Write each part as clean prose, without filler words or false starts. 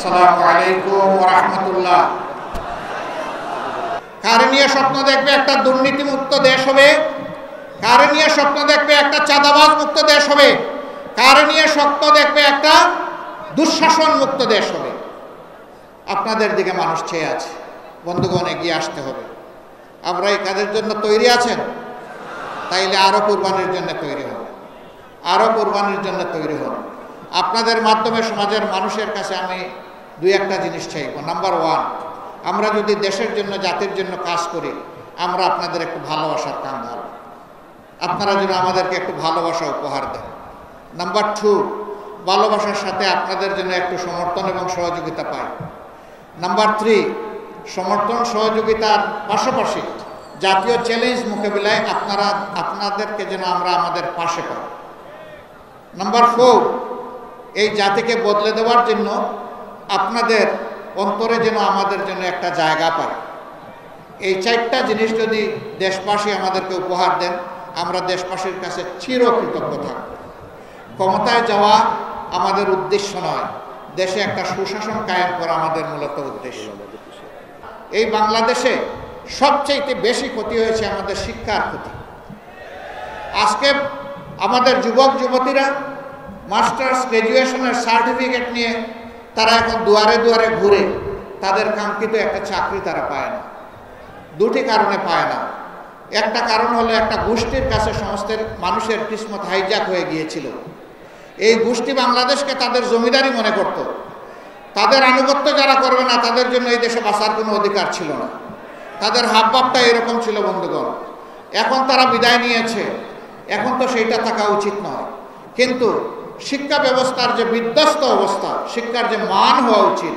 আসসালামু আলাইকুম ওয়া রাহমাতুল্লাহ। কারে নিয়ে স্বপ্ন দেখবে একটা দুর্নীতিমুক্ত দেশ হবে? কারে নিয়ে স্বপ্ন দেখবে একটা চাঁদাবাজ মুক্ত দেশ হবে? কারে নিয়ে স্বপ্ন দেখবে একটা দুঃশাসন মুক্ত দেশ হবে? আপনাদের দিকে মানুষ চেয়ে আছে। বন্ধুগণ, এগিয়ে আসতে হবে। আমরা এই কাজের জন্য তৈরি আছেন? তাইলে আরো কুরবানির জন্য তৈরি হন, আরো কুরবানির জন্য তৈরি হন। আপনাদের মাধ্যমে সমাজের মানুষের কাছে আমি দুই একটা জিনিস চাইব। নাম্বার ওয়ান, আমরা যদি দেশের জন্য জাতির জন্য কাজ করি, আমরা আপনাদের একটু ভালোবাসার কান ধরব, আপনারা যেন আমাদেরকে একটু ভালোবাসা উপহার দেন। নাম্বার টু, ভালোবাসার সাথে আপনাদের জন্য একটু সমর্থন এবং সহযোগিতা পাই। নাম্বার থ্রি, সমর্থন সহযোগিতার পাশাপাশি জাতীয় চ্যালেঞ্জ মোকাবিলায় আপনাদেরকে যেন আমরা আমাদের পাশে পাই। নাম্বার ফোর, এই জাতিকে বদলে দেওয়ার জন্য আপনাদের অন্তরে যেন আমাদের জন্য একটা জায়গা পায়। এই চারটা জিনিস যদি দেশবাসী আমাদেরকে উপহার দেন, আমরা দেশবাসীর কাছে চিরকৃতজ্ঞ থাকব। ক্ষমতায় যাওয়া আমাদের উদ্দেশ্য নয়, দেশে একটা সুশাসন কায়েম করা আমাদের মূলত উদ্দেশ্য। এই বাংলাদেশে সবচেয়ে বেশি ক্ষতি হয়েছে আমাদের শিক্ষার ক্ষতি। আজকে আমাদের যুবক যুবতীরা মাস্টার্স গ্র্যাজুয়েশনের সার্টিফিকেট নিয়ে তারা এখন দুয়ারে দুয়ারে ঘুরে, তাদের কাঙ্ক্ষিত একটা চাকরি তারা পায় না। দুটি কারণে পায় না। একটা কারণ হলো একটা গোষ্ঠীর কাছে সমস্ত মানুষের কিসমত হাইজ্যাক হয়ে গিয়েছিল। এই গোষ্ঠী বাংলাদেশকে তাদের জমিদারি মনে করত। তাদের আনুগত্য যারা করবে না, তাদের জন্য এই দেশে বাঁচার কোনো অধিকার ছিল না। তাদের হাবভাবটা এরকম ছিল বন্ধুগণ। এখন তারা বিদায় নিয়েছে, এখন তো সেইটা থাকা উচিত নয়। কিন্তু শিক্ষা ব্যবস্থার যে বিধ্বস্ত অবস্থা, শিক্ষার যে মান হওয়া উচিত,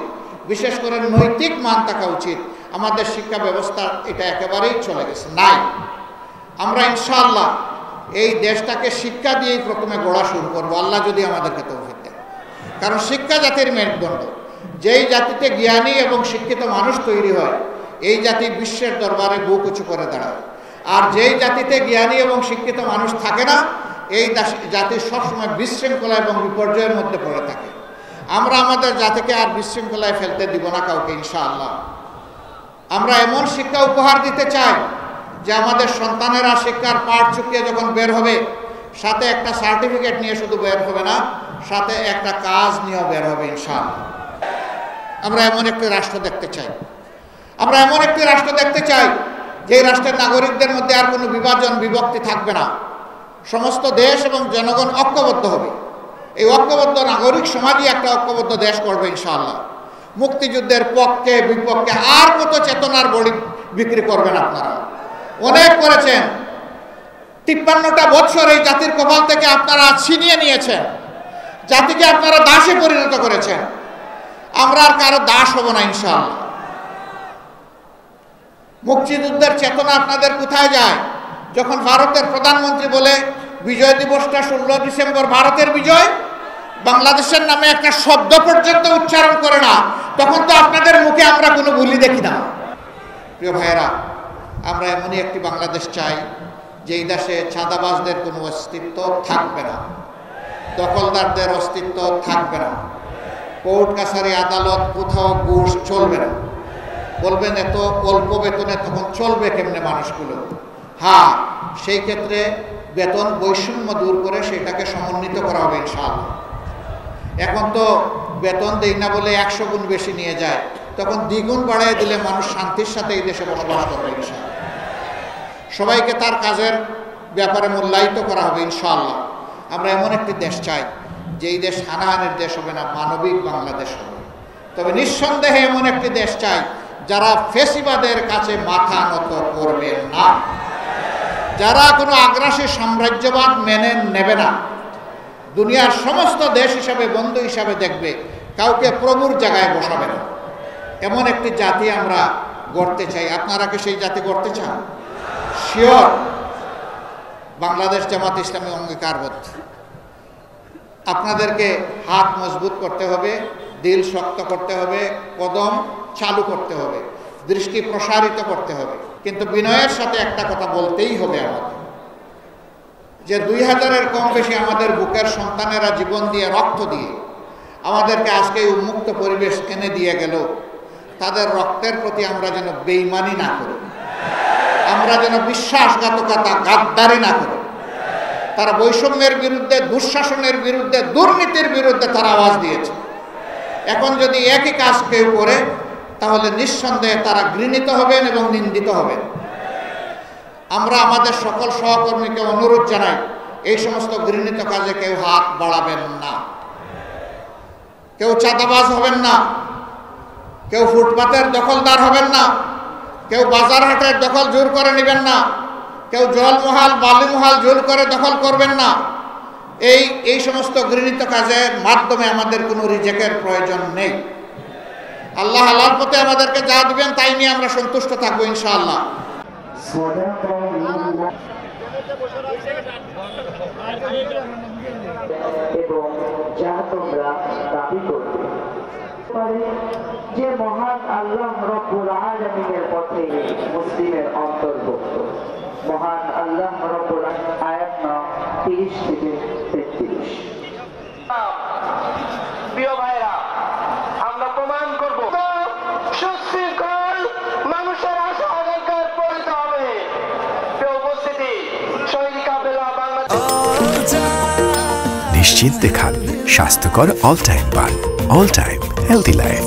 বিশেষ করে নৈতিক মান থাকা উচিত, আমাদের শিক্ষা ব্যবস্থা এটা একেবারেই চলে গেছে, নাই। আমরা ইনশাআল্লাহ এই দেশটাকে শিক্ষা দিয়েই প্রথমে গড়া শুরু করবো, আল্লাহ যদি আমাদেরকে তৌফিক দেন। কারণ শিক্ষা জাতির মেরুদণ্ড। যেই জাতিতে জ্ঞানী এবং শিক্ষিত মানুষ তৈরি হয়, এই জাতি বিশ্বের দরবারে বুক উঁচু করে দাঁড়ায়। আর যেই জাতিতে জ্ঞানী এবং শিক্ষিত মানুষ থাকে না, এই জাতি সবসময় বিশৃঙ্খলা এবং বিপর্যয়ের মধ্যে পড়ে থাকে। আমরা আমাদের জাতিকে আর বিশৃঙ্খলায় ফেলতে দিব না কাউকে, ইনশাআল্লাহ। আমরা এমন শিক্ষা উপহার দিতে চাই যে আমাদের সন্তানেরা শিক্ষার পাঠ চুকিয়ে যখন বের হবে, সাথে একটা সার্টিফিকেট নিয়ে শুধু বের হবে না, সাথে একটা কাজ নিয়েও বের হবে, ইনশাআল্লাহ। আমরা এমন একটি রাষ্ট্র দেখতে চাই। আমরা এমন একটি রাষ্ট্র দেখতে চাই যে রাষ্ট্রের নাগরিকদের মধ্যে আর কোনো বিভাজন বিভক্তি থাকবে না। সমস্ত দেশ এবং জনগণ ঐক্যবদ্ধ হবে। এই ঐক্যবদ্ধ নাগরিক সমাজই একটা ঐক্যবদ্ধ দেশ করবে, ইনশাআল্লাহ। মুক্তিযুদ্ধের পক্ষে বিপক্ষে আর কত চেতনার বড়ি বিক্রি করবেন আপনারা? অনেক করেছেন। 53টা বছর এই জাতির কপাল থেকে আপনারা ছিনিয়ে নিয়েছেন। জাতিকে আপনারা দাসে পরিণত করেছেন। আমরা আর কারো দাস হব না, ইনশাআল্লাহ। মুক্তিযুদ্ধের চেতনা আপনাদের কোথায় যায়? যখন ভারতের প্রধানমন্ত্রী বলে বিজয় দিবসটা 16 ডিসেম্বর ভারতের বিজয়, বাংলাদেশের নামে একটা শব্দ পর্যন্ত উচ্চারণ করে না, তখন তো আপনাদের মুখে আমরা কোনো ভুলই দেখি না। প্রিয় ভাইয়েরা, আমরা এমনই একটি বাংলাদেশ চাই যেই দেশে চাঁদাবাজদের কোনো অস্তিত্ব থাকবে না, দখলদারদের অস্তিত্ব থাকবে না, কোর্ট কাছারি আদালত কোথাও ঘুষ চলবে না। বলবেন এত অল্প বেতনে তখন চলবে কেমনে মানুষগুলো? হ্যাঁ, সেই ক্ষেত্রে বেতন বৈষম্য দূর করে সেটাকে সমন্বিত করা হবে, ইনশাআল্লাহ। এখন তো বেতন দেই না বলে 100 গুণ বেশি নিয়ে যায়, তখন দ্বিগুণ বাড়ায় দিলে মানুষ শান্তির সাথে এই দেশে বসবাস করবে, ইনশাআল্লাহ। সবাইকে তার কাজের ব্যাপারে মূল্যায়িত করা হবে, ইনশাআল্লাহ। আমরা এমন একটি দেশ চাই যেই দেশ হানাহানির দেশ হবে না, মানবিক বাংলাদেশ হবে। তবে নিঃসন্দেহে এমন একটি দেশ চাই যারা ফেসিবাদের কাছে মাথা নত করবে না, যারা কোনো আগ্রাসী সাম্রাজ্যবাদ মেনে নেবে না, দুনিয়ার সমস্ত দেশ হিসাবে বন্ধু হিসাবে দেখবে, কাউকে প্রভুর জায়গায় বসাবে না। এমন একটি জাতি আমরা গড়তে চাই। আপনারা কি সেই জাতি গড়তে চান? শিওর। বাংলাদেশ জামাত ইসলামী অঙ্গীকারবদ্ধ। আপনাদেরকে হাত মজবুত করতে হবে, দিল শক্ত করতে হবে, কদম চালু করতে হবে, দৃষ্টি প্রসারিত করতে হবে। কিন্তু বিনয়ের সাথে একটা কথা বলতেই হবে আমাদের, যে 2000-এর কম বেশি আমাদের বুকের সন্তানেরা জীবন দিয়ে রক্ত দিয়ে আমাদেরকে আজকে এই উন্মুক্ত পরিবেশ এনে দিয়ে গেল, তাদের রক্তের প্রতি আমরা যেন বেঈমানি না করি, আমরা যেন বিশ্বাসঘাতকতা গাদ্দারি না করি। তারা বৈষম্যের বিরুদ্ধে, দুঃশাসনের বিরুদ্ধে, দুর্নীতির বিরুদ্ধে তারা আওয়াজ দিয়েছে। এখন যদি একই কাজ কেউ করে তাহলে নিঃসন্দেহে তারা ঘৃণিত হবেন এবং নিন্দিত হবেন। আমরা আমাদের সকল সহকর্মীকে অনুরোধ জানাই, এই সমস্ত ঘৃণিত কাজে কেউ হাত বাড়াবেন না, কেউ চাঁদাবাজ হবেন না, কেউ ফুটপাতের দখলদার হবেন না, কেউ বাজার হাটের দখল জোর করে নেবেন না, কেউ জলমহাল বালিমহাল জোর করে দখল করবেন না। এই সমস্ত ঘৃণিত কাজের মাধ্যমে আমাদের কোনো রিজেকের প্রয়োজন নেই। আল্লাহ আল্লাহর পথে আমাদেরকে যা দিবেন তাই নিয়ে আমরা সন্তুষ্ট থাকবো ইনশাআল্লাহ। এবং যা তোমরা দাবি করবে যে মহান আল্লাহ রব্বুল আলামিনের পথে মুসলিমের অন্তর্ভুক্ত। মহান আল্লাহ রব্বুল আয়াত 30 থেকে 33। প্রিয় ভাইরা, আমরা প্রমাণ করব সুশৃঙ্খল মানুষের আশা আকাঙ্ক্ষার পরিণত হবে। প্রিয় উপস্থিতি, শহীদ কাফেলা বাংলাদেশ নিশ্চিন্তে খান স্বাস্থ্যকর অল টাইম পান। All time healthy life.